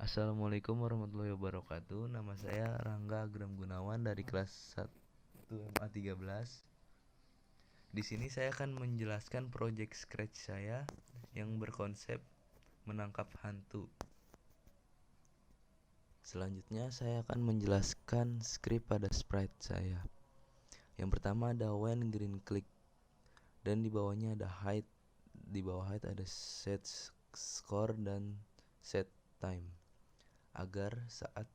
Assalamualaikum warahmatullahi wabarakatuh. Nama saya Rangga Agram Gunawan dari kelas 1 MA 13. Di sini saya akan menjelaskan proyek Scratch saya yang berkonsep menangkap hantu. Selanjutnya saya akan menjelaskan script pada sprite saya. Yang pertama ada when green click dan di bawahnya ada hide. Di bawah hide ada set score dan set time. Agar saat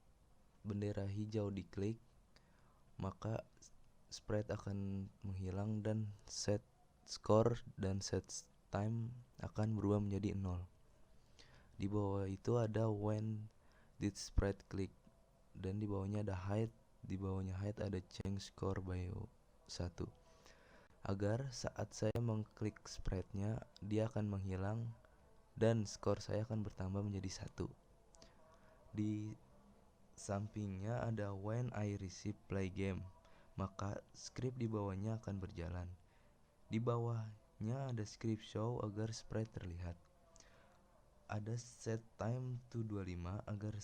bendera hijau diklik, maka sprite akan menghilang dan set score dan set time akan berubah menjadi 0. Di bawah itu ada when did sprite click dan di bawahnya ada hide. Di bawahnya hide ada change score by 1. Agar saat saya mengklik sprite-nya, dia akan menghilang dan skor saya akan bertambah menjadi 1. Di sampingnya ada when I receive play game, maka script di bawahnya akan berjalan. Di bawahnya ada script show agar sprite terlihat. Ada set time to 25 agar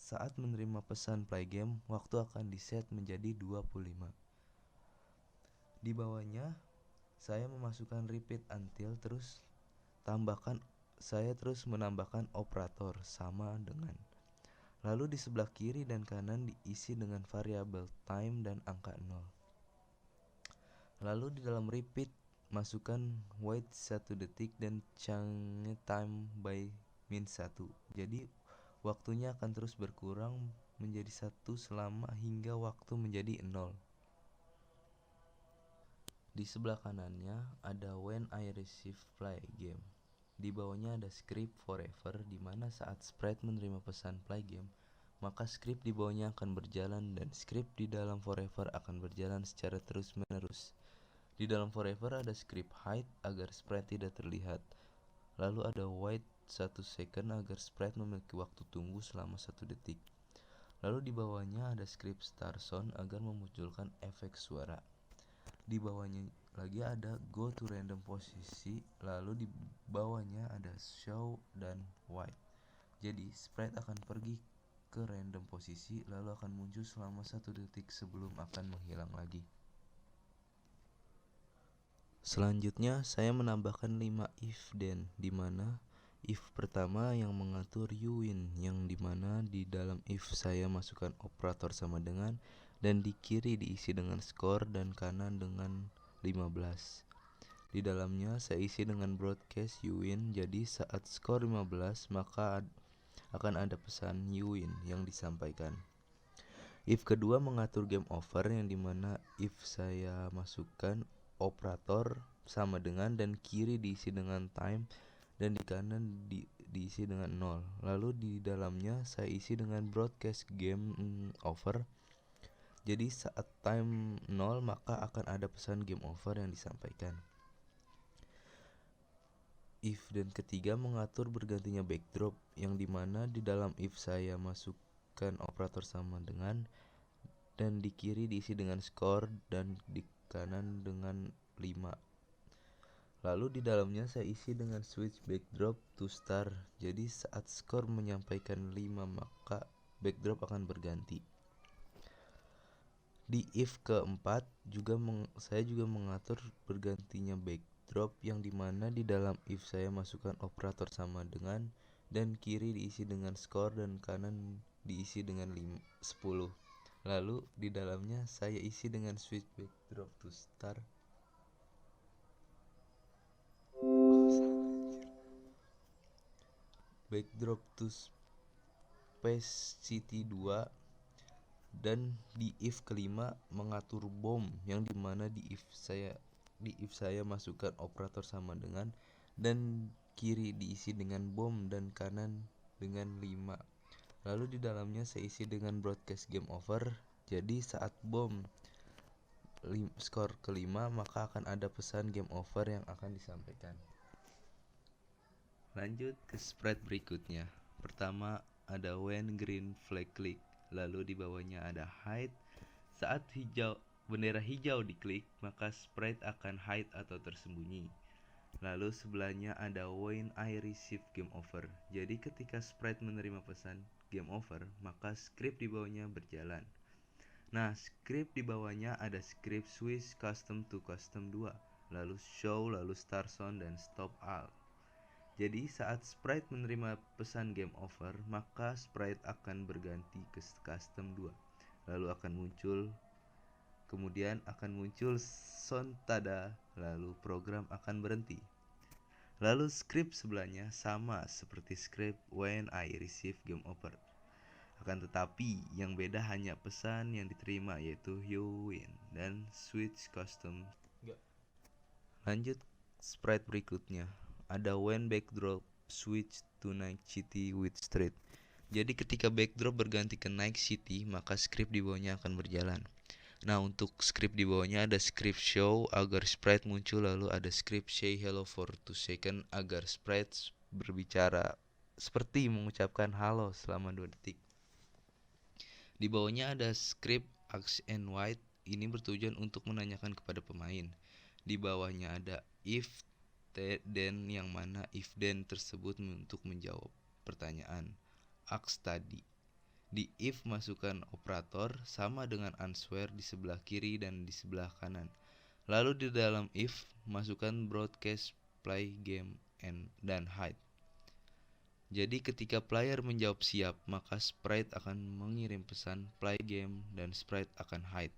saat menerima pesan play game, waktu akan diset menjadi 25. Di bawahnya saya memasukkan repeat until saya terus menambahkan operator sama dengan. Lalu di sebelah kiri dan kanan diisi dengan variabel time dan angka 0. Lalu di dalam repeat masukkan wait 1 detik dan change time by min 1. Jadi waktunya akan terus berkurang menjadi 1 selama hingga waktu menjadi 0. Di sebelah kanannya ada when I receive play game. Di bawahnya ada script forever, di mana saat sprite menerima pesan play game, maka script di bawahnya akan berjalan dan script di dalam forever akan berjalan secara terus-menerus. Di dalam forever ada script hide agar sprite tidak terlihat. Lalu ada wait 1 second agar sprite memiliki waktu tunggu selama 1 detik. Lalu di bawahnya ada script start sound agar memunculkan efek suara. Di bawahnya lagi ada go to random posisi, lalu di bawahnya ada show dan white. Jadi sprite akan pergi ke random posisi lalu akan muncul selama 1 detik sebelum akan menghilang lagi. Selanjutnya saya menambahkan 5 if then, di mana if pertama yang mengatur you win, yang dimana di dalam if saya masukkan operator sama dengan, dan di kiri diisi dengan skor dan kanan dengan 15. Di dalamnya saya isi dengan broadcast you win, jadi saat skor 15 maka akan ada pesan you win yang disampaikan. If kedua mengatur game over, yang dimana if saya masukkan operator sama dengan dan kiri diisi dengan time dan di kanan diisi dengan 0. Lalu di dalamnya saya isi dengan broadcast game over. Jadi saat time 0 maka akan ada pesan game over yang disampaikan. If dan ketiga mengatur bergantinya backdrop, yang dimana di dalam if saya masukkan operator sama dengan dan di kiri diisi dengan skor dan di kanan dengan 5. Lalu di dalamnya saya isi dengan switch backdrop to star. Jadi saat skor menyampaikan 5 maka backdrop akan berganti. Di if keempat saya juga mengatur bergantinya backdrop, yang dimana di dalam if saya masukkan operator sama dengan dan kiri diisi dengan skor dan kanan diisi dengan 10. Lalu di dalamnya saya isi dengan switch backdrop to star. Backdrop to space city 2. Dan di if kelima mengatur bom, yang dimana di if saya masukkan operator sama dengan dan kiri diisi dengan bom dan kanan dengan 5. Lalu di dalamnya saya isi dengan broadcast game over. Jadi saat bom skor kelima maka akan ada pesan game over yang akan disampaikan. Lanjut ke sprite berikutnya. Pertama ada when green flag click. Lalu di bawahnya ada hide. Saat bendera hijau diklik, maka sprite akan hide atau tersembunyi. Lalu sebelahnya ada when I receive game over. Jadi ketika sprite menerima pesan game over, maka script di bawahnya berjalan. Nah, script di bawahnya ada script switch custom to custom 2, lalu show, lalu start sound, dan stop all. Jadi saat sprite menerima pesan game over, maka sprite akan berganti ke custom 2. Lalu kemudian akan muncul sound tada, lalu program akan berhenti. Lalu script sebelahnya sama seperti script when I receive game over. Akan tetapi yang beda hanya pesan yang diterima, yaitu you win dan switch custom. Lanjut sprite berikutnya. Ada when backdrop switch to night city with street. Jadi ketika backdrop berganti ke night city, maka script di bawahnya akan berjalan. Nah, untuk script di bawahnya ada script show agar sprite muncul, lalu ada script say hello for 2 second agar sprite berbicara seperti mengucapkan halo selama 2 detik. Di bawahnya ada script ask and wait, ini bertujuan untuk menanyakan kepada pemain. Di bawahnya ada if then, yang mana if then tersebut untuk menjawab pertanyaan ask tadi. Di if masukkan operator sama dengan answer di sebelah kiri dan di sebelah kanan. Lalu di dalam if masukkan broadcast play game dan hide. Jadi ketika player menjawab siap, maka sprite akan mengirim pesan play game dan sprite akan hide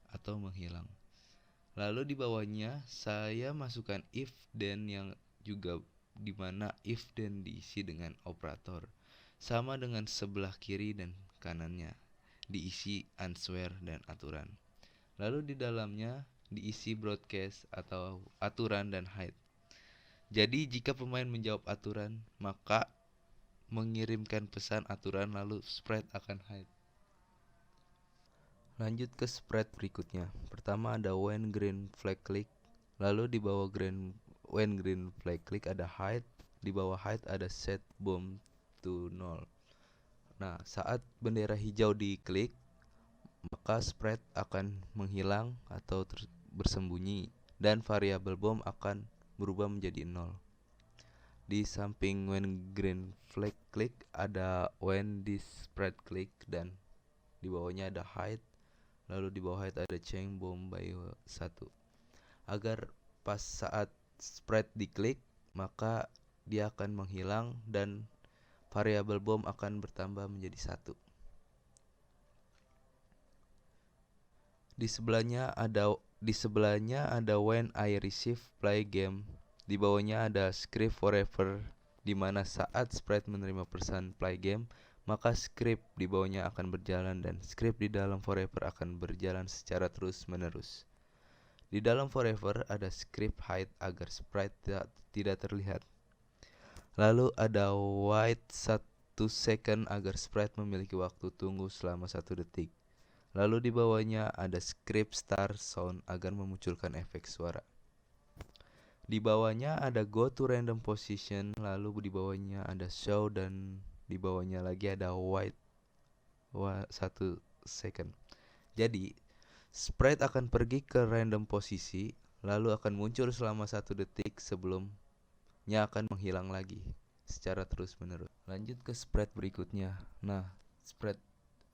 atau menghilang. Lalu di bawahnya saya masukkan if then, yang juga di mana if then diisi dengan operator sama dengan sebelah kiri dan kanannya diisi answer dan aturan. Lalu di dalamnya diisi broadcast atau aturan dan hide. Jadi jika pemain menjawab aturan, maka mengirimkan pesan aturan, lalu sprite akan hide. Lanjut ke sprite berikutnya. Pertama ada when green flag click, lalu di bawah when green flag click ada hide, di bawah hide ada set bomb to null. Nah, saat bendera hijau diklik, maka sprite akan menghilang atau bersembunyi dan variabel bom akan berubah menjadi 0. Di samping when green flag click ada when this sprite click, dan di bawahnya ada hide, lalu di bawah hide ada change bomb by 1. Agar pas saat sprite diklik, maka dia akan menghilang dan variabel bom akan bertambah menjadi 1. Di sebelahnya ada when I receive play game. Di bawahnya ada script forever, di mana saat sprite menerima pesan play game, maka script di bawahnya akan berjalan dan script di dalam forever akan berjalan secara terus-menerus. Di dalam forever ada script hide agar sprite tidak terlihat. Lalu ada wait 1 second agar sprite memiliki waktu tunggu selama 1 detik. Lalu di bawahnya ada script start sound agar memunculkan efek suara. Di bawahnya ada go to random position, lalu di bawahnya ada show, dan di bawahnya lagi ada wait 1 second. Jadi sprite akan pergi ke random posisi, lalu akan muncul selama 1 detik sebelumnya akan menghilang lagi secara terus-menerus. Lanjut ke sprite berikutnya. Nah, sprite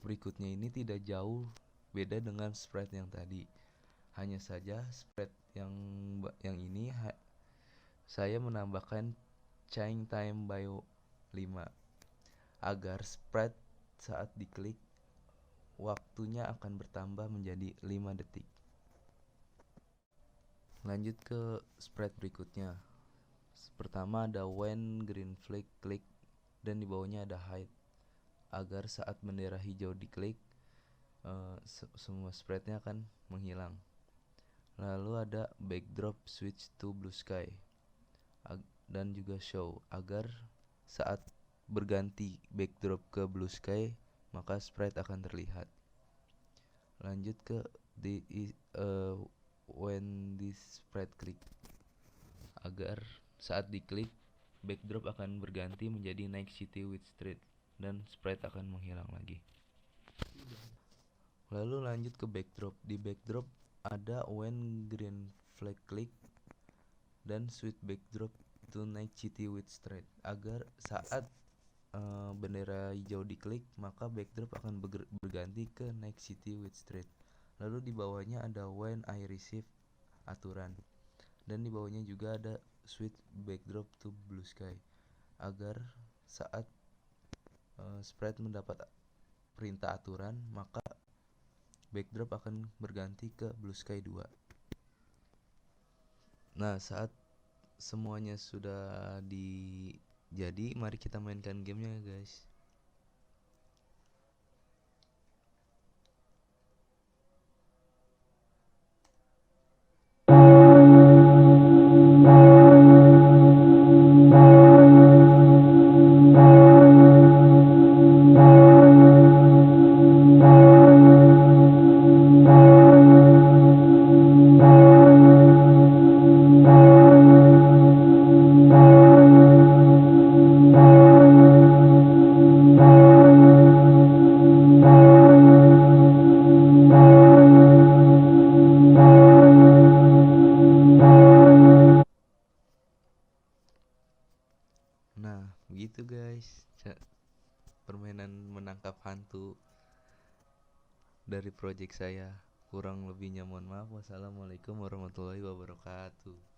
berikutnya ini tidak jauh beda dengan sprite yang tadi. Hanya saja sprite yang ini saya menambahkan change time by 5 agar sprite saat diklik waktunya akan bertambah menjadi 5 detik. Lanjut ke sprite berikutnya. Pertama ada when green flag click, dan di bawahnya ada hide agar saat bendera hijau diklik semua sprite-nya akan menghilang. Lalu ada backdrop switch to blue sky dan juga show agar saat berganti backdrop ke blue sky, maka sprite akan terlihat. Lanjut ke when this sprite click, agar saat diklik backdrop akan berganti menjadi night city with street dan sprite akan menghilang lagi. Lalu lanjut ke backdrop. Di backdrop ada when green flag click, dan switch backdrop to night city with straight. Agar saat bendera hijau diklik, maka backdrop akan berganti ke night city with straight. Lalu di bawahnya ada when I receive aturan, dan di bawahnya juga ada switch backdrop to blue sky. Agar saat sprite mendapat perintah aturan, maka backdrop akan berganti ke blue sky 2. Nah, saat semuanya sudah jadi, mari kita mainkan gamenya guys. Nah, begitu guys, permainan menangkap hantu dari project saya. Kurang lebihnya mohon maaf. Wassalamualaikum warahmatullahi wabarakatuh.